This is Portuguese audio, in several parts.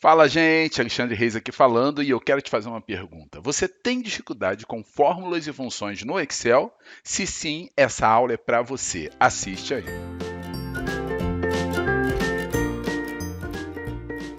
Fala, gente, Alexandre Reis aqui falando e eu quero te fazer uma pergunta. Você tem dificuldade com fórmulas e funções no Excel? Se sim, essa aula é para você. Assiste aí.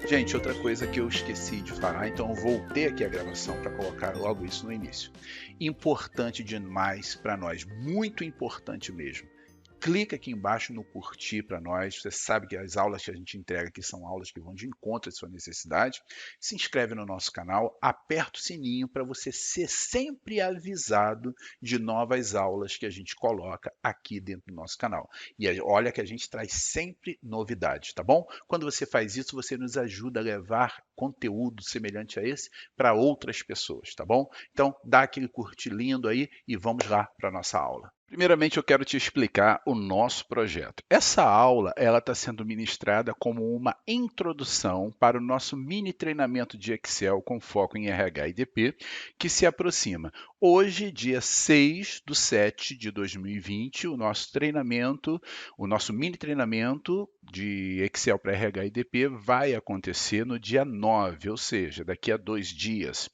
Gente, outra coisa que eu esqueci de falar, então eu voltei aqui a gravação para colocar logo isso no início. Importante demais para nós, muito importante mesmo. Clica aqui embaixo no curtir para nós. Você sabe que as aulas que a gente entrega aqui são aulas que vão de encontro à sua necessidade. Se inscreve no nosso canal, aperta o sininho para você ser sempre avisado de novas aulas que a gente coloca aqui dentro do nosso canal. E olha que a gente traz sempre novidades, tá bom? Quando você faz isso, você nos ajuda a levar conteúdo semelhante a esse para outras pessoas, tá bom? Então, dá aquele curtir lindo aí e vamos lá para a nossa aula. Primeiramente, eu quero te explicar o nosso projeto. Essa aula ela está sendo ministrada como uma introdução para o nosso mini treinamento de Excel com foco em RH e DP, que se aproxima. Hoje, dia 6/7/2020, o nosso treinamento, o nosso mini treinamento de Excel para RH e DP vai acontecer no dia 9, ou seja, daqui a 2 dias.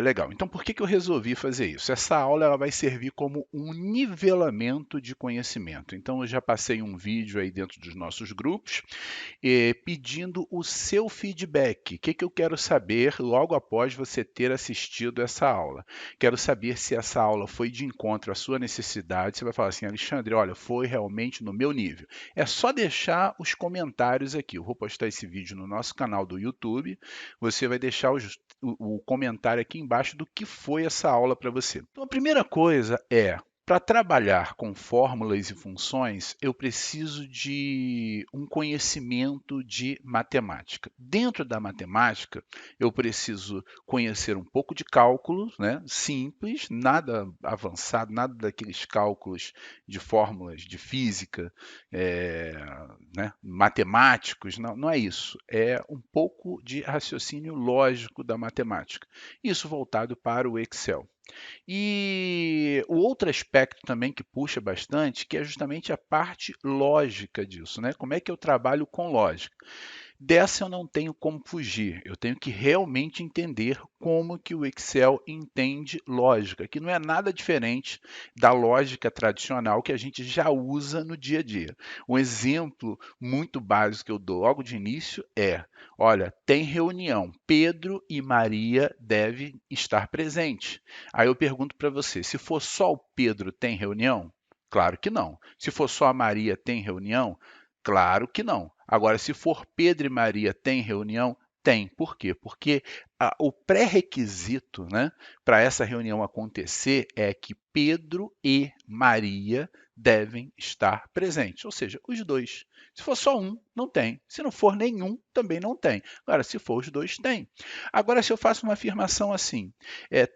Legal. Então, por que que eu resolvi fazer isso? Essa aula ela vai servir como um nivelamento de conhecimento. Então, eu já passei um vídeo aí dentro dos nossos grupos, pedindo o seu feedback. O que que eu quero saber logo após você ter assistido essa aula? Quero saber se essa aula foi de encontro à sua necessidade. Você vai falar assim, Alexandre, olha, foi realmente no meu nível. É só deixar os comentários aqui. Eu vou postar esse vídeo no nosso canal do YouTube. Você vai deixar o comentário aqui embaixo do que foi essa aula para você. Então, a primeira coisa é, para trabalhar com fórmulas e funções, eu preciso de um conhecimento de matemática. Dentro da matemática, eu preciso conhecer um pouco de cálculo, né? Simples, nada avançado, nada daqueles cálculos de fórmulas de física, é, né? Matemáticos, não, não é isso. É um pouco de raciocínio lógico da matemática. Isso voltado para o Excel. E o outro aspecto também que puxa bastante, que é justamente a parte lógica disso, né? Como é que eu trabalho com lógica? Dessa eu não tenho como fugir, eu tenho que realmente entender como que o Excel entende lógica, que não é nada diferente da lógica tradicional que a gente já usa no dia a dia. Um exemplo muito básico que eu dou logo de início é, olha, tem reunião, Pedro e Maria devem estar presentes. Aí eu pergunto para você, se for só o Pedro, tem reunião? Claro que não. Se for só a Maria, tem reunião? Claro que não. Agora, se for Pedro e Maria, tem reunião? Tem. Por quê? Porque o pré-requisito, né, para essa reunião acontecer é que Pedro e Maria devem estar presentes, ou seja, os dois. Se for só um, não tem. Se não for nenhum, também não tem. Agora, se for os dois, tem. Agora, se eu faço uma afirmação assim,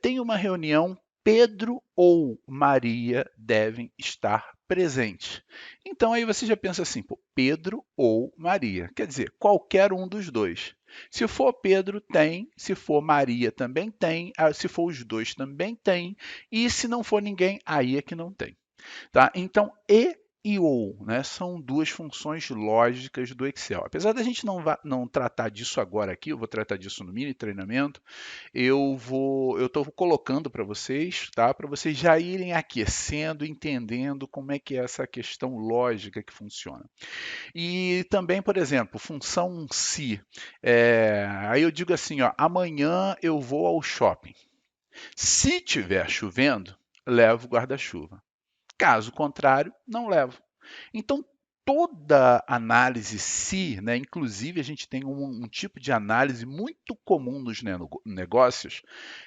tem uma reunião, Pedro ou Maria devem estar presentes. Então aí você já pensa assim, pô, Pedro ou Maria. Quer dizer, qualquer um dos dois. Se for Pedro, tem. Se for Maria, também tem. Se for os dois, também tem. E se não for ninguém, aí é que não tem. Tá? Então, e ou, né, são duas funções lógicas do Excel. Apesar da gente não tratar disso agora aqui, eu vou tratar disso no mini treinamento, eu estou colocando para vocês, tá? Para vocês já irem aquecendo, entendendo como é que é essa questão lógica que funciona. E também, por exemplo, função se. Aí eu digo assim, ó, amanhã eu vou ao shopping. Se tiver chovendo, levo guarda-chuva. Caso contrário, não levo. Então, toda análise se, né, inclusive a gente tem um tipo de análise muito comum nos negócios,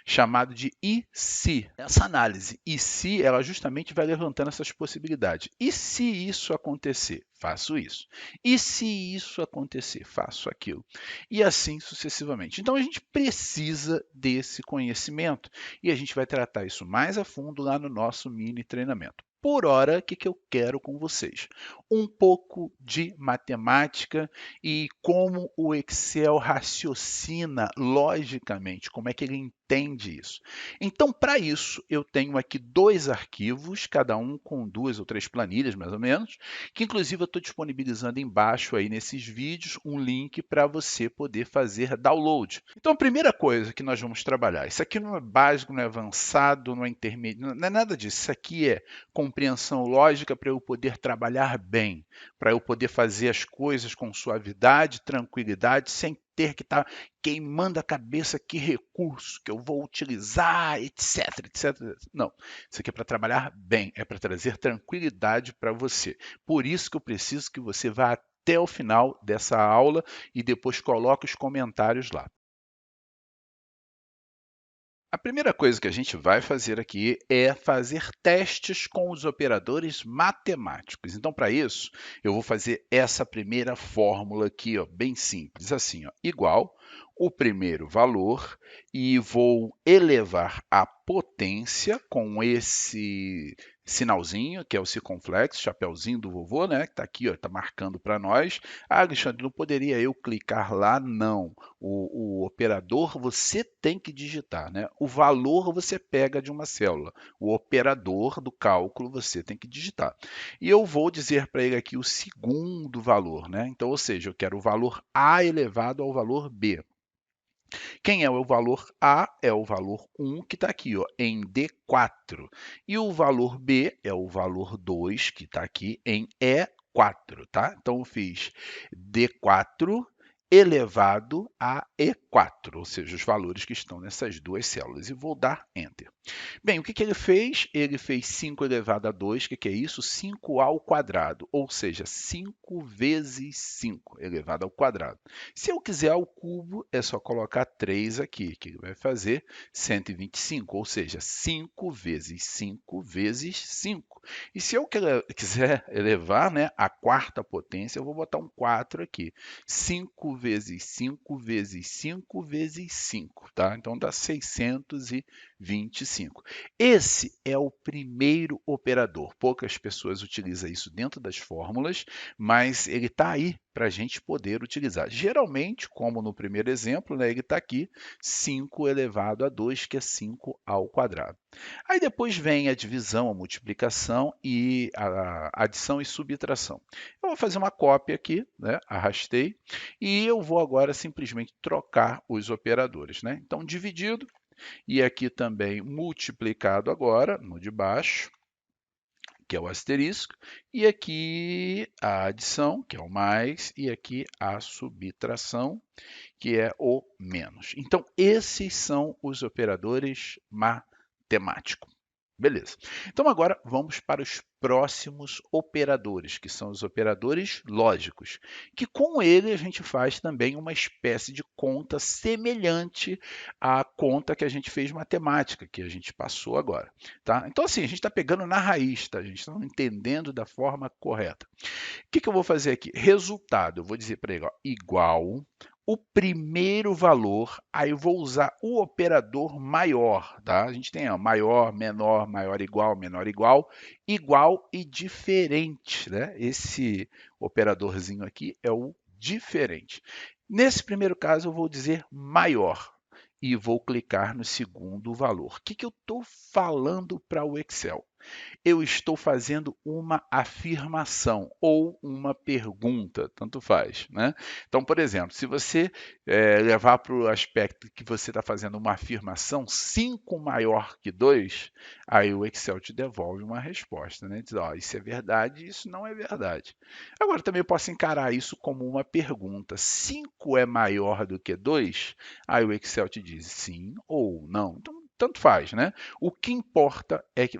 chamado de e se. Essa análise e se, ela justamente vai levantando essas possibilidades. E se isso acontecer? Faço isso. E se isso acontecer? Faço aquilo. E assim sucessivamente. Então, a gente precisa desse conhecimento e a gente vai tratar isso mais a fundo lá no nosso mini treinamento. Por hora, o que que eu quero com vocês? Um pouco de matemática e como o Excel raciocina logicamente, como é que ele entende isso. Então, para isso, eu tenho aqui 2 arquivos, cada um com 2 ou 3 planilhas, mais ou menos, que inclusive eu estou disponibilizando embaixo aí nesses vídeos um link para você poder fazer download. Então, a primeira coisa que nós vamos trabalhar, isso aqui não é básico, não é avançado, não é intermediário, não é nada disso. Isso aqui é compreensão lógica para eu poder trabalhar bem, para eu poder fazer as coisas com suavidade, tranquilidade, sem ter que estar queimando a cabeça que recurso que eu vou utilizar, etc, etc. Não, isso aqui é para trabalhar bem, é para trazer tranquilidade para você. Por isso que eu preciso que você vá até o final dessa aula e depois coloque os comentários lá. A primeira coisa que a gente vai fazer aqui é fazer testes com os operadores matemáticos. Então, para isso, eu vou fazer essa primeira fórmula aqui, ó, bem simples, assim, ó, igual o primeiro valor e vou elevar a potência com esse sinalzinho, que é o circunflexo, chapeuzinho do vovô, né, que está aqui, está marcando para nós. Ah, Alexandre, não poderia eu clicar lá? Não. O operador você tem que digitar, né? O valor você pega de uma célula. O operador do cálculo você tem que digitar. E eu vou dizer para ele aqui o segundo valor, né? Então, ou seja, eu quero o valor A elevado ao valor B. Quem é o valor A? É o valor 1, que está aqui, ó, em D4. E o valor B é o valor 2, que está aqui em E4. Tá? Então, eu fiz D4 elevado a E4, ou seja, os valores que estão nessas duas células. E vou dar Enter. Bem, o que ele fez? Ele fez 5 elevado a 2, que é isso? 5 ao quadrado, ou seja, 5 vezes 5 elevado ao quadrado. Se eu quiser ao cubo, é só colocar 3 aqui, que ele vai fazer 125, ou seja, 5 vezes 5 vezes 5. E se eu quiser elevar, né, a quarta potência, eu vou botar um 4 aqui. 5 vezes 5 vezes 5 vezes 5, tá? Então dá 625. Esse é o primeiro operador. Poucas pessoas utilizam isso dentro das fórmulas, mas ele está aí para a gente poder utilizar. Geralmente, como no primeiro exemplo, né, ele está aqui, 5 elevado a 2, que é 5 ao quadrado. Aí depois vem a divisão, a multiplicação e a adição e subtração. Eu vou fazer uma cópia aqui, né, arrastei, e eu vou agora simplesmente trocar os operadores. Né? Então, dividido, e aqui também multiplicado agora, no de baixo, que é o asterisco, e aqui a adição, que é o mais, e aqui a subtração, que é o menos. Então, esses são os operadores matemáticos. Beleza. Então, agora vamos para os próximos operadores, que são os operadores lógicos, que com ele a gente faz também uma espécie de conta semelhante à conta que a gente fez matemática, que a gente passou agora. Tá? Então, assim, a gente está pegando na raiz, tá? A gente está entendendo da forma correta. O que eu vou fazer aqui? Resultado, eu vou dizer para ele, ó, igual o primeiro valor, aí eu vou usar o operador maior, tá? A gente tem ó, maior, menor igual, igual e diferente, né? Esse operadorzinho aqui é o diferente. Nesse primeiro caso, eu vou dizer maior e vou clicar no segundo valor. O que eu estou falando para o Excel? Eu estou fazendo uma afirmação ou uma pergunta, tanto faz. Né? Então, por exemplo, se você levar para o aspecto que você está fazendo uma afirmação, 5 maior que 2, aí o Excel te devolve uma resposta. Né? Diz, ó, isso é verdade, isso não é verdade. Agora, também eu posso encarar isso como uma pergunta. 5 é maior do que 2? Aí o Excel te diz sim ou não. Então, tanto faz, né? O que importa é que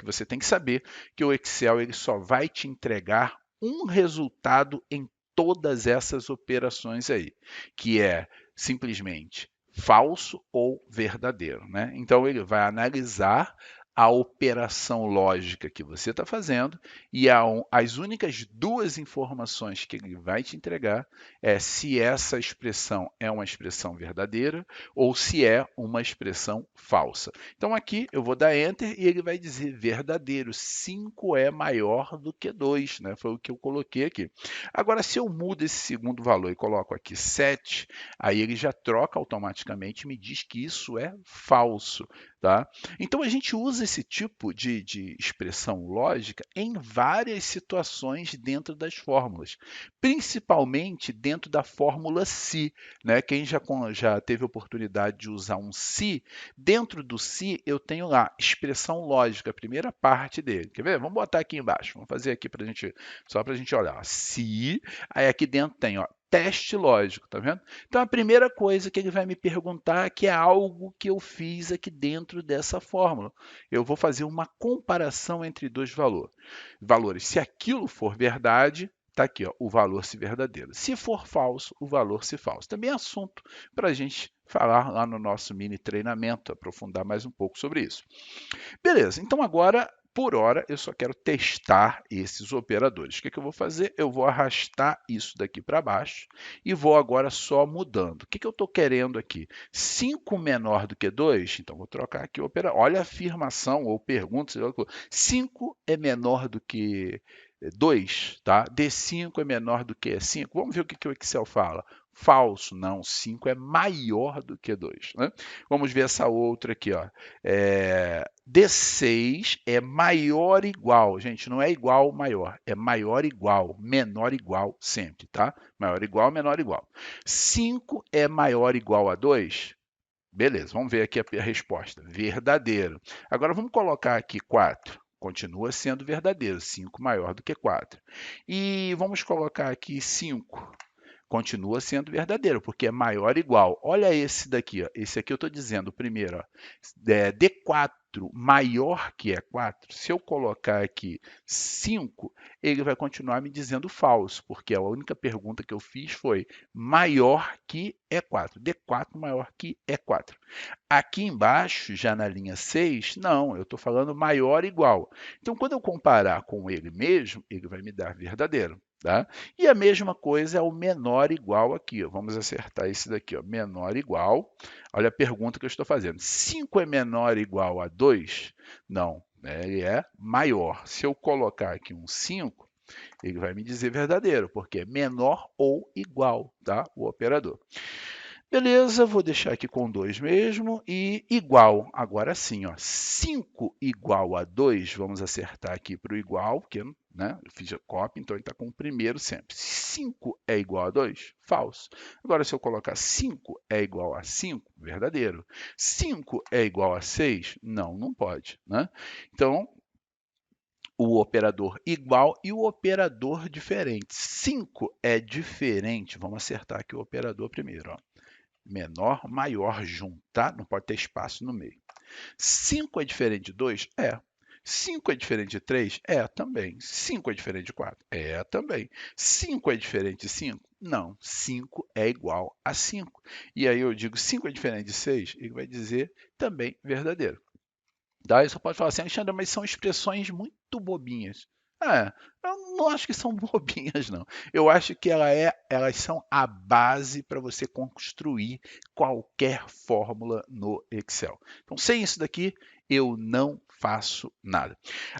você tem que saber que o Excel ele só vai te entregar um resultado em todas essas operações aí, que é simplesmente falso ou verdadeiro, né? Então ele vai analisar a operação lógica que você está fazendo e as únicas duas informações que ele vai te entregar é se essa expressão é uma expressão verdadeira ou se é uma expressão falsa. Então aqui eu vou dar Enter e ele vai dizer verdadeiro, 5 é maior do que 2, né? Foi o que eu coloquei aqui. Agora, se eu mudo esse segundo valor e coloco aqui 7, aí ele já troca automaticamente e me diz que isso é falso. Tá? Então, a gente usa esse tipo de expressão lógica em várias situações dentro das fórmulas, principalmente dentro da fórmula se. Né? Quem já teve oportunidade de usar um se, dentro do se eu tenho lá expressão lógica, a primeira parte dele. Quer ver? Vamos botar aqui embaixo, vamos fazer aqui para gente, só para a gente olhar. Se, aí aqui dentro tem ó, teste lógico, tá vendo? Então, a primeira coisa que ele vai me perguntar é que é algo que eu fiz aqui dentro dessa fórmula. Eu vou fazer uma comparação entre dois valores. Se aquilo for verdade, está aqui, ó, o valor se verdadeiro. Se for falso, o valor se falso. Também é assunto para a gente falar lá no nosso mini treinamento, aprofundar mais um pouco sobre isso. Beleza, então agora por hora, eu só quero testar esses operadores. O que eu vou fazer? Eu vou arrastar isso daqui para baixo e vou agora só mudando. O que eu estou querendo aqui? 5 menor do que 2? Então, vou trocar aqui o operador. Olha a afirmação ou pergunta. 5 é menor do que 2, tá? D5 é menor do que 5. Vamos ver o que o Excel fala. Falso, não, 5 é maior do que 2. Né? Vamos ver essa outra aqui. Ó. D6 é maior igual, gente, não é igual maior, é maior igual, menor igual sempre, tá? Maior igual, menor igual. 5 é maior igual a 2? Beleza, vamos ver aqui a resposta. Verdadeiro. Agora vamos colocar aqui 4. Continua sendo verdadeiro, 5 maior do que 4. E vamos colocar aqui 5. Continua sendo verdadeiro, porque é maior ou igual. Olha esse daqui, ó. Esse aqui eu estou dizendo primeiro, ó, D4 maior que E4. Se eu colocar aqui 5, ele vai continuar me dizendo falso, porque a única pergunta que eu fiz foi maior que E4. D4 maior que E4. Aqui embaixo, já na linha 6, não, eu estou falando maior ou igual. Então, quando eu comparar com ele mesmo, ele vai me dar verdadeiro. Tá? E a mesma coisa é o menor igual aqui. Ó. Vamos acertar esse daqui. Ó. Menor igual. Olha a pergunta que eu estou fazendo. 5 é menor ou igual a 2? Não, né? Ele é maior. Se eu colocar aqui um 5, ele vai me dizer verdadeiro, porque é menor ou igual, tá? O operador. Beleza, vou deixar aqui com 2 mesmo e igual. Agora sim, ó, 5 igual a 2, vamos acertar aqui para o igual, porque né, eu fiz a cópia, então ele está com o primeiro sempre. 5 é igual a 2? Falso. Agora, se eu colocar 5 é igual a 5, verdadeiro. 5 é igual a 6? Não, não pode. Né? Então, o operador igual e o operador diferente. 5 é diferente, vamos acertar aqui o operador primeiro. Ó. Menor, maior junto, tá? Não pode ter espaço no meio. 5 é diferente de 2? É. 5 é diferente de 3? É também. 5 é diferente de 4? É também. 5 é diferente de 5? Não. 5 é igual a 5. E aí eu digo 5 é diferente de 6? Ele vai dizer também verdadeiro. Daí você pode falar assim, Alexandre, mas são expressões muito bobinhas. Eu não acho que são bobinhas, não. Eu acho que elas são a base para você construir qualquer fórmula no Excel. Então, sem isso daqui, eu não faço nada.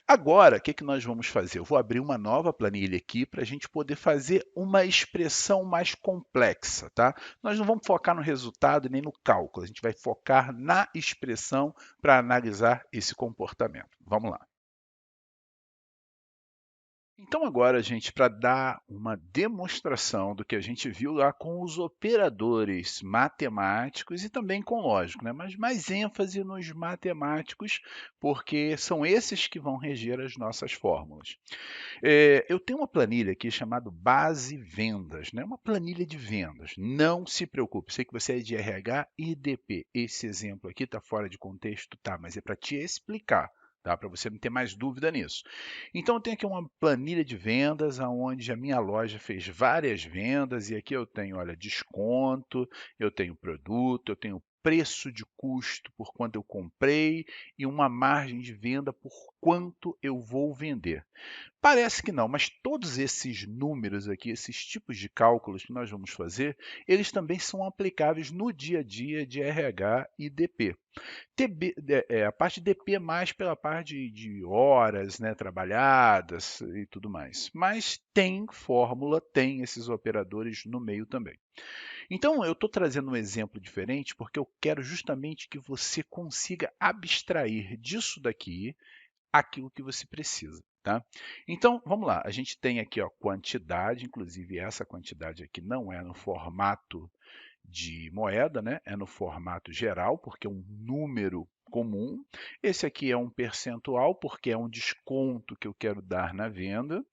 Agora, o que nós vamos fazer? Eu vou abrir uma nova planilha aqui para a gente poder fazer uma expressão mais complexa, tá? Nós não vamos focar no resultado nem no cálculo, a gente vai focar na expressão para analisar esse comportamento. Vamos lá. Então agora, gente, para dar uma demonstração do que a gente viu lá com os operadores matemáticos e também com lógico, né? Mas mais ênfase nos matemáticos, porque são esses que vão reger as nossas fórmulas. Eu tenho uma planilha aqui chamada Base Vendas, né? Uma planilha de vendas. Não se preocupe, sei que você é de RH e DP. Esse exemplo aqui está fora de contexto, tá? Mas é para te explicar. Tá? Para você não ter mais dúvida nisso. Então, eu tenho aqui uma planilha de vendas, onde a minha loja fez várias vendas, e aqui eu tenho, olha, desconto, eu tenho produto, eu tenho preço de custo por quanto eu comprei e uma margem de venda por quanto eu vou vender. Parece que não, mas todos esses números aqui, esses tipos de cálculos que nós vamos fazer, eles também são aplicáveis no dia a dia de RH e DP. A parte de DP é mais pela parte de horas, né, trabalhadas e tudo mais. Mas tem fórmula, tem esses operadores no meio também. Então, eu estou trazendo um exemplo diferente porque eu quero justamente que você consiga abstrair disso daqui aquilo que você precisa. Tá? Então, vamos lá. A gente tem aqui ó, quantidade, inclusive essa quantidade aqui não é no formato de moeda, né? É no formato geral, porque é um número comum. Esse aqui é um percentual, porque é um desconto que eu quero dar na venda.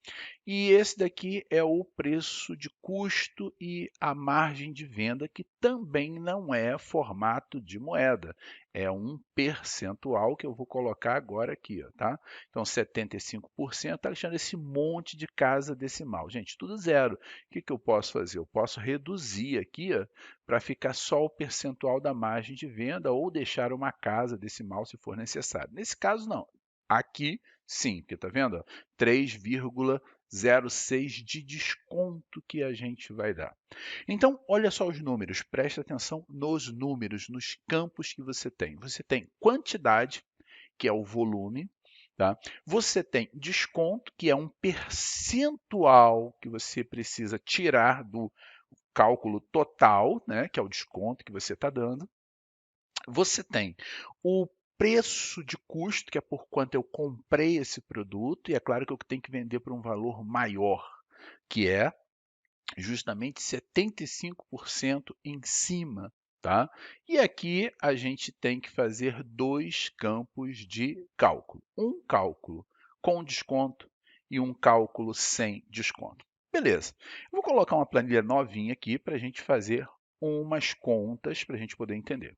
E esse daqui é o preço de custo e a margem de venda, que também não é formato de moeda. É um percentual que eu vou colocar agora aqui, ó, tá? Então, 75%, Alexandre, esse monte de casa decimal. Gente, tudo zero. O que eu posso fazer? Eu posso reduzir aqui para ficar só o percentual da margem de venda ou deixar uma casa decimal se for necessário. Nesse caso, não. Aqui, sim, porque está vendo? 3,06 de desconto que a gente vai dar. Então, olha só os números, preste atenção nos números, nos campos que você tem. Você tem quantidade, que é o volume, tá? Você tem desconto, que é um percentual que você precisa tirar do cálculo total, né, que é o desconto que você está dando. Você tem o preço de custo, que é por quanto eu comprei esse produto, e é claro que eu tenho que vender por um valor maior, que é justamente 75% em cima. Tá? E aqui a gente tem que fazer dois campos de cálculo. Um cálculo com desconto e um cálculo sem desconto. Beleza. Eu vou colocar uma planilha novinha aqui para a gente fazer umas contas para a gente poder entender.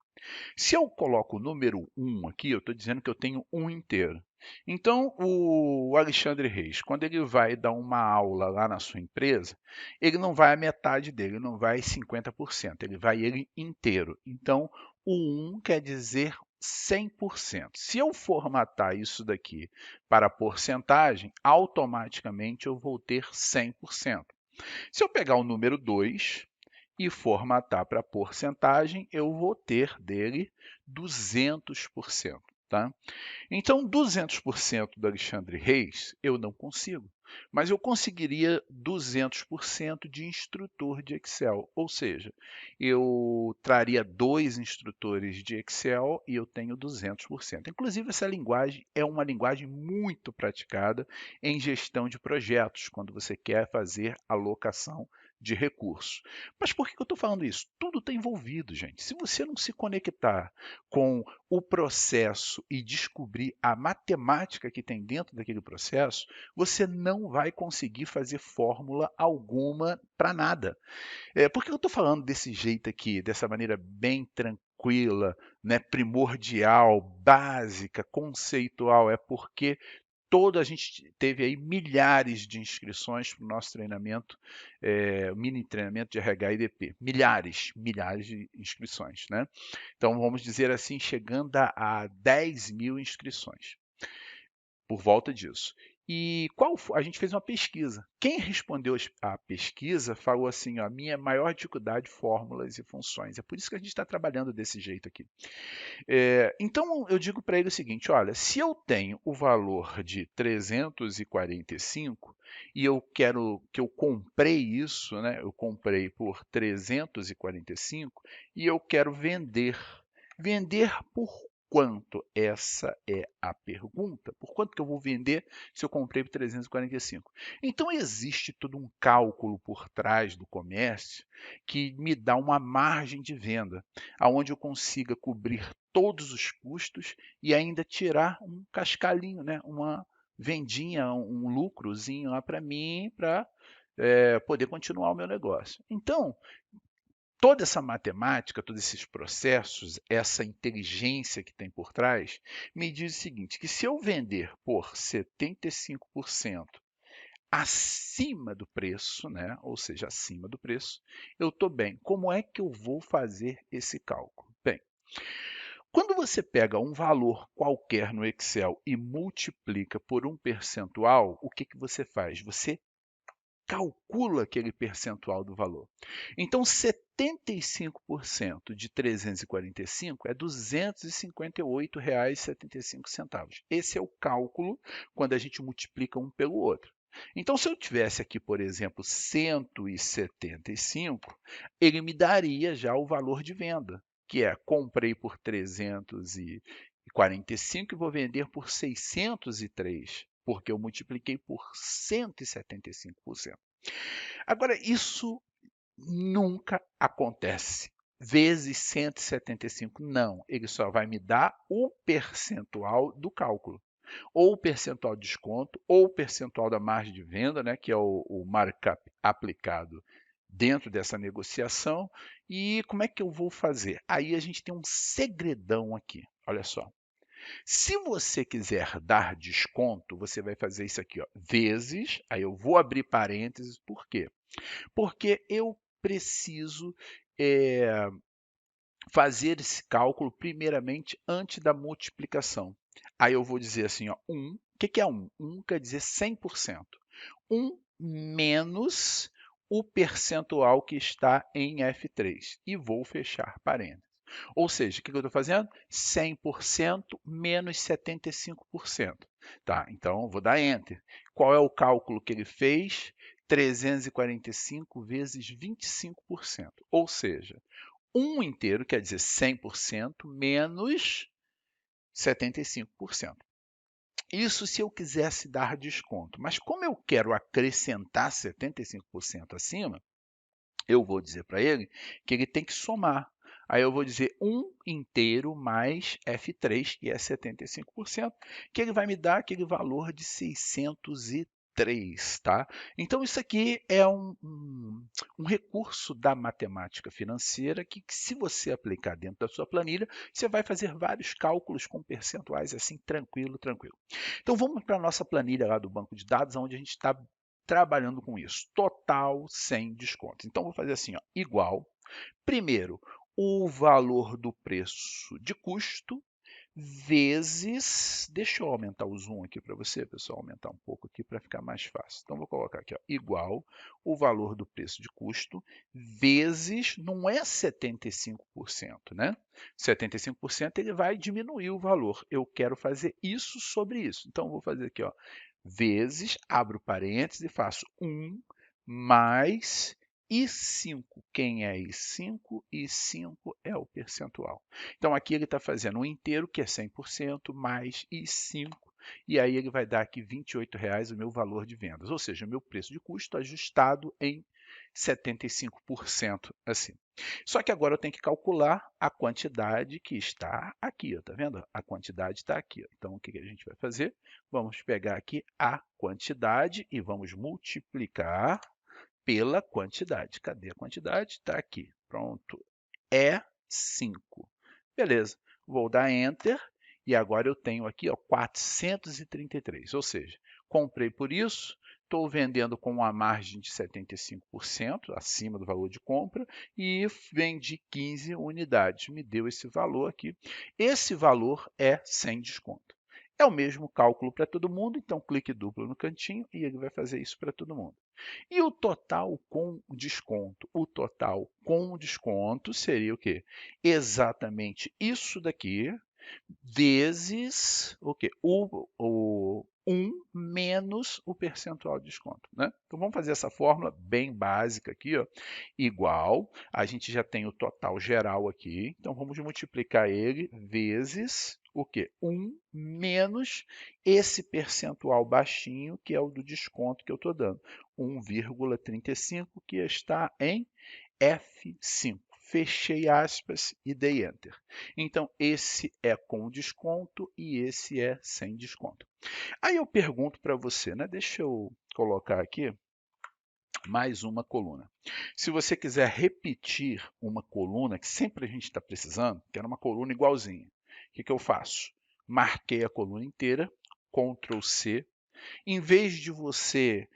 Se eu coloco o número 1 aqui, eu estou dizendo que eu tenho 1 inteiro. Então, o Alexandre Reis, quando ele vai dar uma aula lá na sua empresa, ele não vai a metade dele, não vai 50%, ele vai ele inteiro. Então, o 1 quer dizer 100%. Se eu formatar isso daqui para porcentagem, automaticamente eu vou ter 100%. Se eu pegar o número 2 e formatar para porcentagem, eu vou ter dele 200%. Tá? Então, 200% do Alexandre Reis eu não consigo, mas eu conseguiria 200% de instrutor de Excel, ou seja, eu traria 2 instrutores de Excel e eu tenho 200%. Inclusive, essa linguagem é uma linguagem muito praticada em gestão de projetos, quando você quer fazer alocação de recursos. Mas por que eu estou falando isso? Tudo está envolvido, gente. Se você não se conectar com o processo e descobrir a matemática que tem dentro daquele processo, você não vai conseguir fazer fórmula alguma para nada. Por que eu estou falando desse jeito aqui, dessa maneira bem tranquila, né, primordial, básica, conceitual? É porque a gente teve aí milhares de inscrições para o nosso treinamento, o mini treinamento de RH e DP. Milhares de inscrições, né? Então, vamos dizer assim, chegando a 10 mil inscrições, por volta disso. E a gente fez uma pesquisa. Quem respondeu a pesquisa falou assim, ó, a minha maior dificuldade, fórmulas e funções. É por isso que a gente está trabalhando desse jeito aqui. Então, eu digo para ele o seguinte, olha, se eu tenho o valor de 345 e eu quero que eu comprei isso, né? Eu comprei por 345 e eu quero vender. Vender por quanto? Essa é a pergunta. Por quanto que eu vou vender se eu comprei por 345? Então, existe todo um cálculo por trás do comércio que me dá uma margem de venda, aonde eu consiga cobrir todos os custos e ainda tirar um cascalinho, né? Uma vendinha, um lucrozinho lá para mim, para poder continuar o meu negócio. Então, toda essa matemática, todos esses processos, essa inteligência que tem por trás, me diz o seguinte, que se eu vender por 75% acima do preço, né? Ou seja, acima do preço, eu estou bem. Como é que eu vou fazer esse cálculo? Bem, Quando você pega um valor qualquer no Excel e multiplica por um percentual, o que você faz? Você calcula aquele percentual do valor. Então, 75% de 345 é R$ 258,75. Esse é o cálculo quando a gente multiplica um pelo outro. Então, se eu tivesse aqui, por exemplo, 175, ele me daria já o valor de venda, que é comprei por 345 e vou vender por 603, porque eu multipliquei por 175%. Agora, isso nunca acontece. Vezes 175, não. Ele só vai me dar o percentual do cálculo. Ou o percentual de desconto, ou o percentual da margem de venda, né, que é o markup aplicado dentro dessa negociação. E como é que eu vou fazer? Aí a gente tem um segredão aqui. Olha só. Se você quiser dar desconto, você vai fazer isso aqui, ó, vezes, aí eu vou abrir parênteses, por quê? Porque eu preciso fazer esse cálculo primeiramente antes da multiplicação. Aí eu vou dizer assim, ó, 1, o que é 1? 1 quer dizer 100%. 1 menos o percentual que está em F3. E vou fechar parênteses. Ou seja, o que eu estou fazendo? 100% menos 75%. Tá? Então, vou dar Enter. Qual é o cálculo que ele fez? 345 vezes 25%. Ou seja, 1 inteiro quer dizer 100% menos 75%. Isso se eu quisesse dar desconto. Mas como eu quero acrescentar 75% acima, eu vou dizer para ele que ele tem que somar. Aí eu vou dizer 1 inteiro mais F3, que é 75%, que ele vai me dar aquele valor de 603, tá? Então, isso aqui é um recurso da matemática financeira que, se você aplicar dentro da sua planilha, você vai fazer vários cálculos com percentuais assim, tranquilo, tranquilo. Então, vamos para a nossa planilha lá do banco de dados, onde a gente está trabalhando com isso. Total sem desconto. Então, vou fazer assim, ó, igual. Primeiro, o valor do preço de custo vezes... Deixa eu aumentar o zoom aqui para você, pessoal, aumentar um pouco aqui para ficar mais fácil. Então, vou colocar aqui, ó, igual o valor do preço de custo vezes, não é 75%, né? 75% ele vai diminuir o valor. Eu quero fazer isso sobre isso. Então, vou fazer aqui, ó, vezes, abro parênteses e faço 1 mais I5. Quem é I5? I5 é o percentual. Então, aqui ele está fazendo um inteiro, que é 100%, mais I5, e aí ele vai dar aqui R$ 28,00 o meu valor de vendas, ou seja, o meu preço de custo ajustado em 75% assim. Só que agora eu tenho que calcular a quantidade que está aqui, ó, tá vendo? A quantidade está aqui. Ó. Então, o que a gente vai fazer? Vamos pegar aqui a quantidade e vamos multiplicar pela quantidade. Cadê a quantidade? Está aqui. Pronto. É 5. Beleza. Vou dar Enter e agora eu tenho aqui, ó, 433. Ou seja, comprei por isso, estou vendendo com uma margem de 75% acima do valor de compra e vendi 15 unidades. Me deu esse valor aqui. Esse valor é sem desconto. É o mesmo cálculo para todo mundo, então clique duplo no cantinho e ele vai fazer isso para todo mundo. E o total com desconto? O total com desconto seria o quê? Exatamente isso daqui, vezes o quê? O 1 menos o percentual de desconto. Né? Então, vamos fazer essa fórmula bem básica aqui, ó, igual, a gente já tem o total geral aqui, então vamos multiplicar ele vezes o quê? 1 menos esse percentual baixinho, que é o do desconto que eu estou dando, 1,35, que está em F5. Fechei aspas e dei Enter. Então, esse é com desconto e esse é sem desconto. Aí eu pergunto para você, né? Deixa eu colocar aqui mais uma coluna. Se você quiser repetir uma coluna que sempre a gente está precisando, que era uma coluna igualzinha, o que eu faço? Marquei a coluna inteira, Ctrl+C, Em vez de você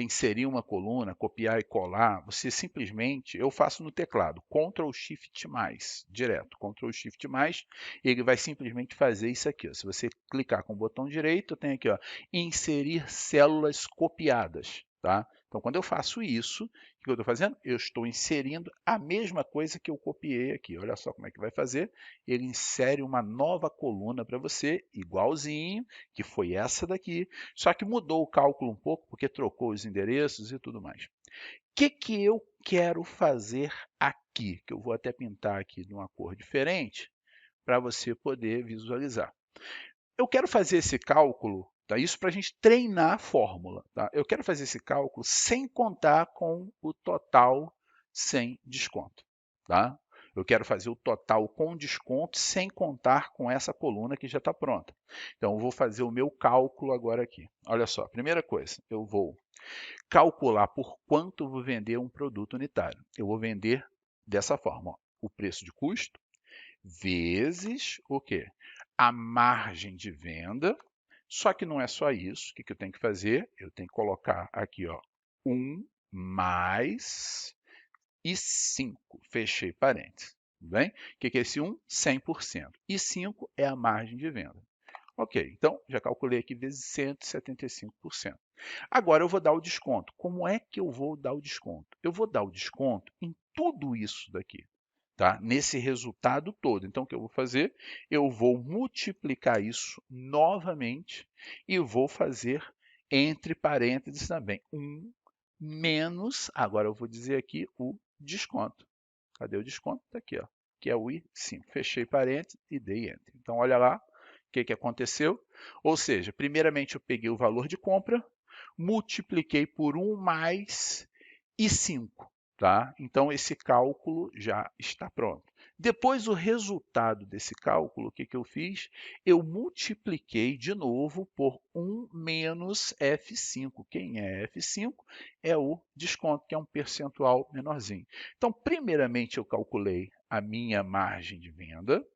inserir uma coluna, copiar e colar, você simplesmente, eu faço no teclado, Ctrl Shift mais, direto, Ctrl Shift mais, ele vai simplesmente fazer isso aqui. Ó. Se você clicar com o botão direito, tem aqui, ó, inserir células copiadas, tá? Então, quando eu faço isso, o que eu estou fazendo? Eu estou inserindo a mesma coisa que eu copiei aqui. Olha só como é que vai fazer. Ele insere uma nova coluna para você, igualzinho, que foi essa daqui, só que mudou o cálculo um pouco, porque trocou os endereços e tudo mais. O que eu quero fazer aqui? Que eu vou até pintar aqui de uma cor diferente, para você poder visualizar. Eu quero fazer esse cálculo, tá? Isso para a gente treinar a fórmula. Tá? Eu quero fazer esse cálculo sem contar com o total sem desconto. Tá? Eu quero fazer o total com desconto sem contar com essa coluna que já está pronta. Então, eu vou fazer o meu cálculo agora aqui. Olha só, primeira coisa, eu vou calcular por quanto eu vou vender um produto unitário. Eu vou vender dessa forma, ó, o preço de custo vezes o quê? A margem de venda, só que não é só isso. O que eu tenho que fazer? Eu tenho que colocar aqui, ó, 1 mais e 5, fechei parênteses. Tudo bem? O que é esse 1? 100%. E 5 é a margem de venda. Ok, então já calculei aqui vezes 175%. Agora eu vou dar o desconto. Como é que eu vou dar o desconto? Eu vou dar o desconto em tudo isso daqui. Tá? Nesse resultado todo. Então, o que eu vou fazer? Eu vou multiplicar isso novamente e vou fazer entre parênteses também 1 menos, agora eu vou dizer aqui o desconto. Cadê o desconto? Está aqui, ó, que é o I5. Fechei parênteses e dei Enter. Então, olha lá o que aconteceu. Ou seja, primeiramente eu peguei o valor de compra, multipliquei por 1 mais I5. Tá? Então, esse cálculo já está pronto. Depois, o resultado desse cálculo, o que eu fiz? Eu multipliquei de novo por 1 menos F5. Quem é F5? É o desconto, que é um percentual menorzinho. Então, primeiramente, eu calculei a minha margem de venda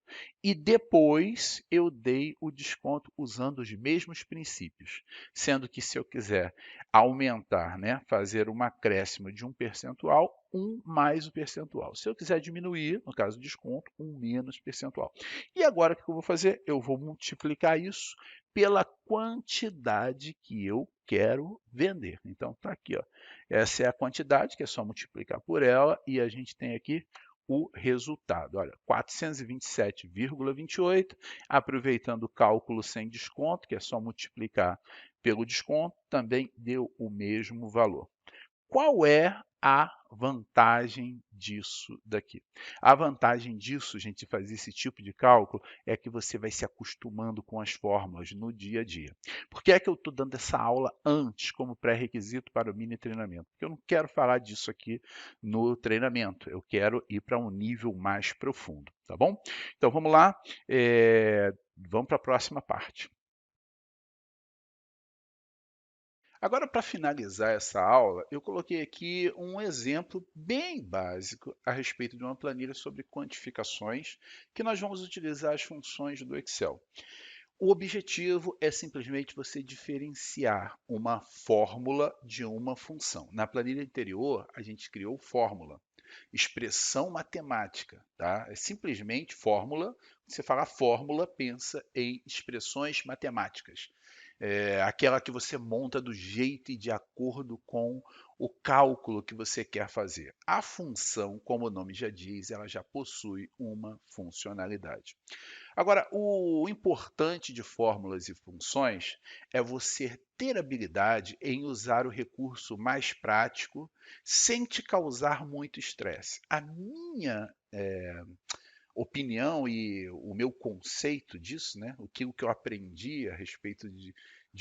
e depois eu dei o desconto usando os mesmos princípios. Sendo que se eu quiser aumentar, né, fazer um acréscimo de um percentual, 1 mais o percentual. Se eu quiser diminuir, no caso do desconto, 1 menos percentual. E agora o que eu vou fazer? Eu vou multiplicar isso pela quantidade que eu quero vender. Então, está aqui. Ó. Essa é a quantidade, que é só multiplicar por ela, e a gente tem aqui o resultado. Olha, 427,28, aproveitando o cálculo sem desconto, que é só multiplicar pelo desconto, também deu o mesmo valor. Qual é a vantagem disso daqui? A vantagem disso, gente, de fazer esse tipo de cálculo, é que você vai se acostumando com as fórmulas no dia a dia. Por que é que eu estou dando essa aula antes, como pré-requisito para o mini treinamento? Porque eu não quero falar disso aqui no treinamento, eu quero ir para um nível mais profundo, tá bom? Então, vamos lá, vamos para a próxima parte. Agora, para finalizar essa aula, eu coloquei aqui um exemplo bem básico a respeito de uma planilha sobre quantificações, que nós vamos utilizar as funções do Excel. O objetivo é simplesmente você diferenciar uma fórmula de uma função. Na planilha anterior, a gente criou fórmula, expressão matemática, tá? É simplesmente fórmula. Você fala fórmula, pensa em expressões matemáticas. Aquela que você monta do jeito e de acordo com o cálculo que você quer fazer. A função, como o nome já diz, ela já possui uma funcionalidade. Agora, o importante de fórmulas e funções é você ter habilidade em usar o recurso mais prático sem te causar muito estresse. A minha opinião e o meu conceito disso, né? O que eu aprendi a respeito de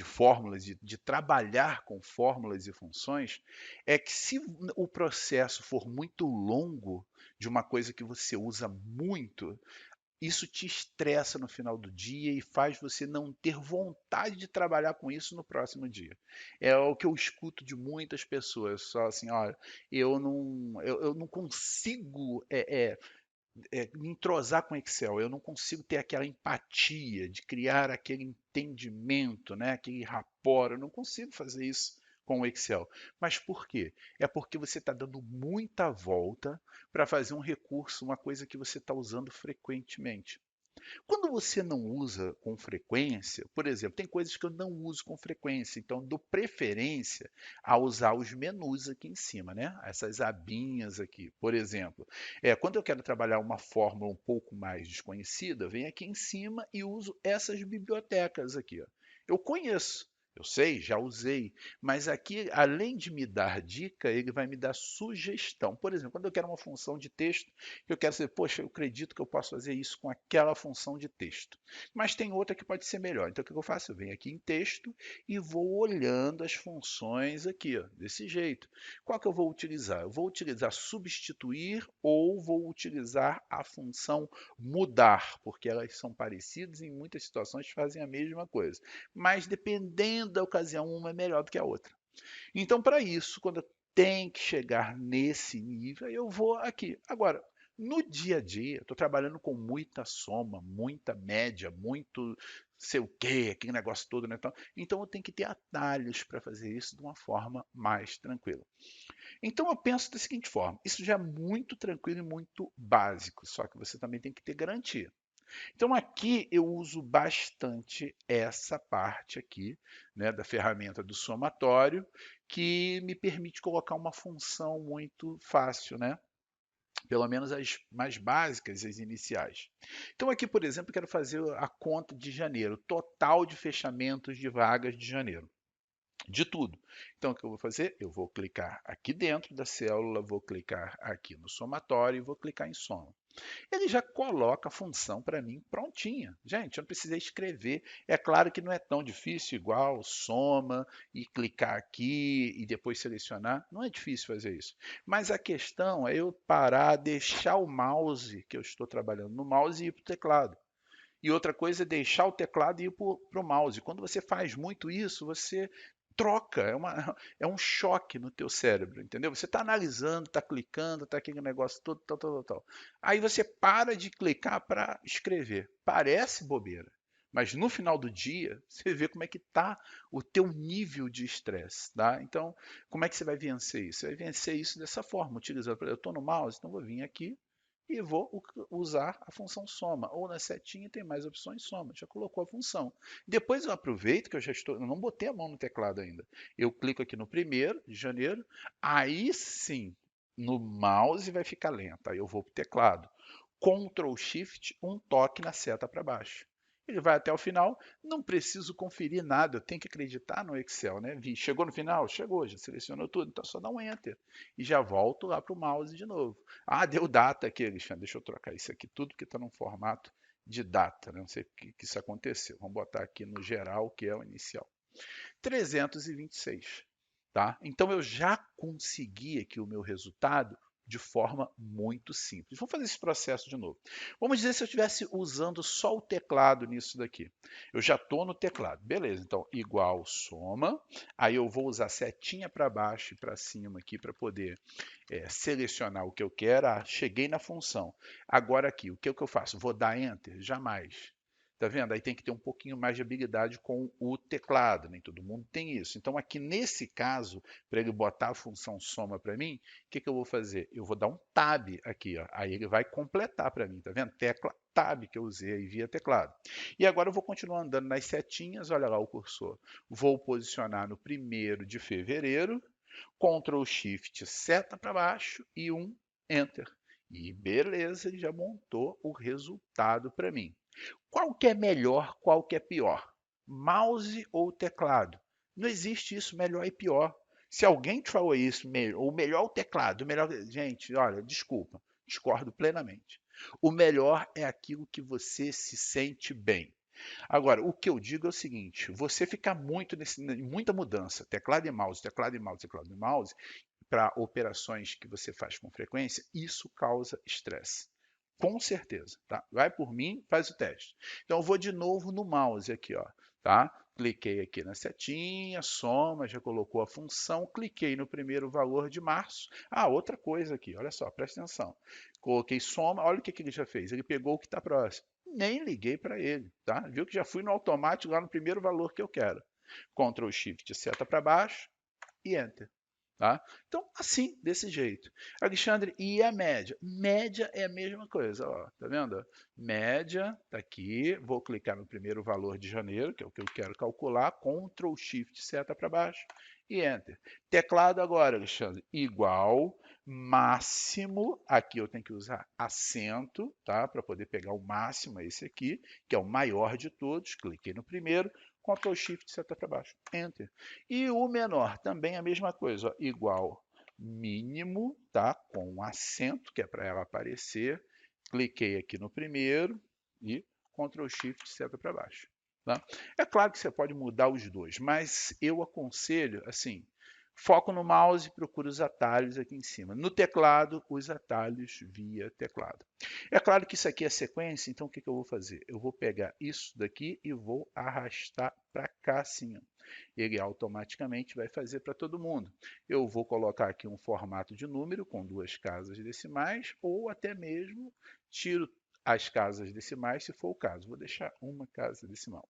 fórmulas, de trabalhar com fórmulas e funções, é que se o processo for muito longo, de uma coisa que você usa muito, isso te estressa no final do dia e faz você não ter vontade de trabalhar com isso no próximo dia. É o que eu escuto de muitas pessoas, só assim, olha, eu não consigo me entrosar com o Excel, eu não consigo ter aquela empatia de criar aquele entendimento, né, aquele rapport, eu não consigo fazer isso com o Excel. Mas por quê? É porque você está dando muita volta para fazer um recurso, uma coisa que você está usando frequentemente. Quando você não usa com frequência, por exemplo, tem coisas que eu não uso com frequência, então dou preferência a usar os menus aqui em cima, né? Essas abinhas aqui, por exemplo. Quando eu quero trabalhar uma fórmula um pouco mais desconhecida, venho aqui em cima e uso essas bibliotecas aqui. Ó. Eu conheço, eu sei, já usei, mas aqui, além de me dar dica, ele vai me dar sugestão. Por exemplo, quando eu quero uma função de texto, eu quero saber, poxa, eu acredito que eu posso fazer isso com aquela função de texto. Mas tem outra que pode ser melhor. Então, o que eu faço? Eu venho aqui em texto e vou olhando as funções aqui, ó, desse jeito. Qual que eu vou utilizar? Eu vou utilizar substituir ou vou utilizar a função mudar, porque elas são parecidas e em muitas situações fazem a mesma coisa. Mas dependendo da ocasião, uma é melhor do que a outra. Então, para isso, quando eu tenho que chegar nesse nível, eu vou aqui. Agora, no dia a dia, estou trabalhando com muita soma, muita média, muito sei o quê, aquele negócio todo, né? Então eu tenho que ter atalhos para fazer isso de uma forma mais tranquila. Então eu penso da seguinte forma: isso já é muito tranquilo e muito básico, só que você também tem que ter garantia. Então aqui eu uso bastante essa parte aqui, né, da ferramenta do somatório, que me permite colocar uma função muito fácil, né? Pelo menos as mais básicas, as iniciais. Então aqui, por exemplo, eu quero fazer a conta de janeiro, total de fechamentos de vagas de janeiro. De tudo. Então, o que eu vou fazer? Eu vou clicar aqui dentro da célula, vou clicar aqui no somatório e vou clicar em soma. Ele já coloca a função para mim prontinha. Gente, eu não precisei escrever. É claro que não é tão difícil, igual soma e clicar aqui e depois selecionar. Não é difícil fazer isso. Mas a questão é eu parar, deixar o mouse, que eu estou trabalhando no mouse, e ir para o teclado. E outra coisa é deixar o teclado e ir para o mouse. Quando você faz muito isso, você troca, é um choque no teu cérebro, entendeu? Você está analisando, está clicando, está aquele negócio todo, tal, tal, tal, tal. Aí você para de clicar para escrever. Parece bobeira, mas no final do dia, você vê como é que está o teu nível de estresse, tá? Então, como é que você vai vencer isso? Você vai vencer isso dessa forma, utilizando, eu estou no mouse, então vou vir aqui, e vou usar a função soma. Ou na setinha tem mais opções, soma. Já colocou a função. Depois eu aproveito que eu não botei a mão no teclado ainda. Eu clico aqui no 1º de janeiro, aí sim, no mouse vai ficar lento. Aí eu vou para o teclado. Ctrl Shift, um toque na seta para baixo. Ele vai até o final, não preciso conferir nada, eu tenho que acreditar no Excel, né? Chegou no final? Chegou, já selecionou tudo, então só dá um Enter e já volto lá para o mouse de novo. Ah, deu data aqui, Alexandre, deixa eu trocar isso aqui tudo que está num formato de data, né? Não sei por que isso aconteceu. Vamos botar aqui no geral, que é o inicial. 326, tá? Então eu já consegui aqui o meu resultado de forma muito simples. Vamos fazer esse processo de novo. Vamos dizer se eu estivesse usando só o teclado nisso daqui. Eu já estou no teclado. Beleza, então igual soma. Aí eu vou usar setinha para baixo e para cima aqui para poder selecionar o que eu quero. Ah, cheguei na função. Agora aqui, o que, é que eu faço? Vou dar Enter? Jamais. Tá vendo? Aí tem que ter um pouquinho mais de habilidade com o teclado, nem todo mundo tem isso. Então, aqui nesse caso, para ele botar a função soma para mim, o que, que eu vou fazer? Eu vou dar um tab aqui, ó. Aí ele vai completar para mim, tá vendo? Tecla tab que eu usei aí via teclado. E agora eu vou continuar andando nas setinhas, olha lá o cursor. Vou posicionar no 1º de fevereiro, Ctrl Shift, seta para baixo e um Enter. E beleza, ele já montou o resultado para mim. Qual que é melhor, qual que é pior? Mouse ou teclado? Não existe isso melhor e pior. Se alguém te falou isso, o melhor o teclado, o melhor. Gente, olha, desculpa, discordo plenamente. O melhor é aquilo que você se sente bem. Agora, o que eu digo é o seguinte: você ficar muito muita mudança, teclado e mouse, teclado e mouse, teclado e mouse, para operações que você faz com frequência, isso causa estresse. Com certeza, tá? Vai por mim, faz o teste. Então eu vou de novo no mouse aqui, ó, tá? Cliquei aqui na setinha, soma, já colocou a função, cliquei no primeiro valor de março. Ah, outra coisa aqui, olha só, presta atenção. coloquei soma, olha o que ele já fez, ele pegou o que está próximo. Nem liguei para ele, tá? Viu que já fui no automático lá no primeiro valor que eu quero. Ctrl Shift, seta para baixo e Enter. Tá? Então, assim, desse jeito. Alexandre, e a média? Média é a mesma coisa, ó, tá vendo? Média, tá aqui, vou clicar no primeiro valor de janeiro, que é o que eu quero calcular, Ctrl Shift, seta para baixo e Enter. Teclado agora, Alexandre, igual, máximo, aqui eu tenho que usar acento, tá? Para poder pegar o máximo, é esse aqui, que é o maior de todos, cliquei no primeiro, Ctrl Shift, seta para baixo, Enter. E o menor, também a mesma coisa, ó, igual mínimo, tá? Com acento, que é para ela aparecer. Cliquei aqui no primeiro e Ctrl Shift, seta para baixo. Tá? É claro que você pode mudar os dois, mas eu aconselho, assim, foco no mouse e procura os atalhos aqui em cima. No teclado, os atalhos via teclado. É claro que isso aqui é sequência, então o que eu vou fazer? Eu vou pegar isso daqui e vou arrastar para cá assim. Ó. Ele automaticamente vai fazer para todo mundo. Eu vou colocar aqui um formato de número com 2 casas decimais, ou até mesmo tiro as casas decimais, se for o caso. Vou deixar uma casa decimal.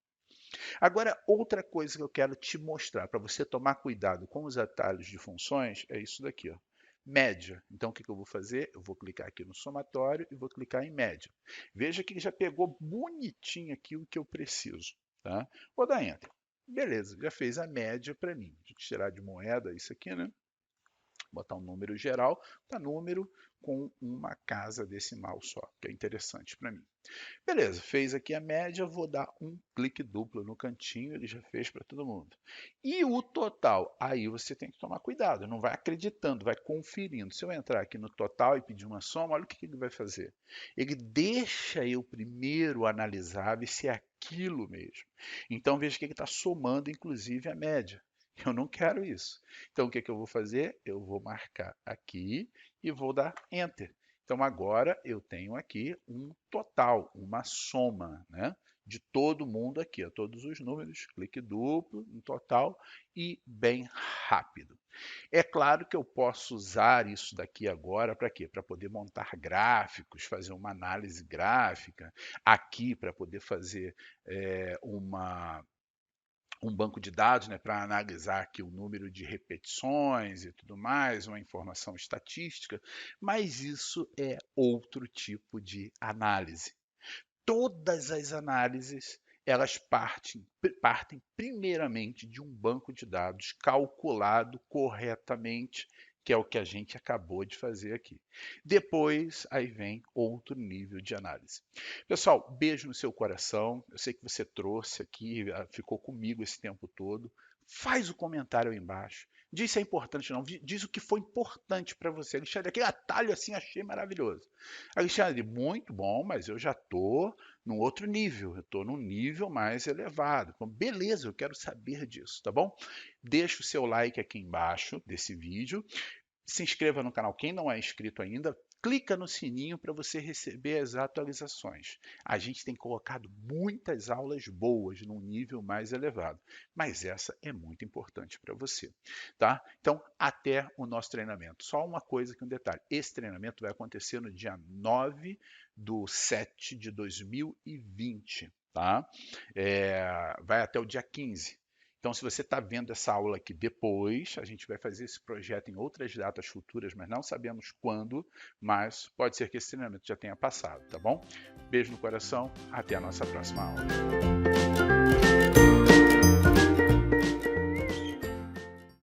Agora, outra coisa que eu quero te mostrar, para você tomar cuidado com os atalhos de funções, é isso daqui, ó. Média. Então, o que eu vou fazer? Eu vou clicar aqui no somatório e vou clicar em média. Veja que ele já pegou bonitinho aqui o que eu preciso. Tá? Vou dar Enter. Beleza, já fez a média para mim. Deixa eu tirar de moeda isso aqui, né? Botar um número geral, tá número com uma casa decimal só, que é interessante para mim. Beleza, fez aqui a média, vou dar um clique duplo no cantinho, ele já fez para todo mundo. E o total? Aí você tem que tomar cuidado, não vai acreditando, vai conferindo. Se eu entrar aqui no total e pedir uma soma, olha o que ele vai fazer. Ele deixa eu primeiro analisar se é aquilo mesmo. Então veja que ele está somando, inclusive, a média. Eu não quero isso. Então o que eu vou fazer? Eu vou marcar aqui e vou dar Enter. Então agora eu tenho aqui um total, uma soma, né, de todo mundo aqui, ó, todos os números, clique duplo em total e bem rápido. É claro que eu posso usar isso daqui agora para quê? Para poder montar gráficos, fazer uma análise gráfica, aqui para poder fazer um banco de dados, né, para analisar aqui o número de repetições e tudo mais, uma informação estatística, mas isso é outro tipo de análise. Todas as análises elas partem primeiramente de um banco de dados calculado corretamente, que é o que a gente acabou de fazer aqui. Depois, aí vem outro nível de análise. Pessoal, beijo no seu coração. Eu sei que você trouxe aqui, ficou comigo esse tempo todo. Faz o comentário aí embaixo. Diz se é importante ou não. Diz o que foi importante para você. Alexandre, aquele atalho assim achei maravilhoso. Alexandre, muito bom, mas eu já estou num outro nível. Eu estou num nível mais elevado. Então, beleza, eu quero saber disso, tá bom? Deixa o seu like aqui embaixo desse vídeo. Se inscreva no canal quem não é inscrito ainda. Clica no sininho para você receber as atualizações. A gente tem colocado muitas aulas boas num nível mais elevado, mas essa é muito importante para você, tá? Então, até o nosso treinamento. Só uma coisa que um detalhe, esse treinamento vai acontecer no dia 9/7 de 2020, tá? Vai até o dia 15. Então, se você está vendo essa aula aqui depois, a gente vai fazer esse projeto em outras datas futuras, mas não sabemos quando, mas pode ser que esse treinamento já tenha passado, tá bom? Beijo no coração, até a nossa próxima aula.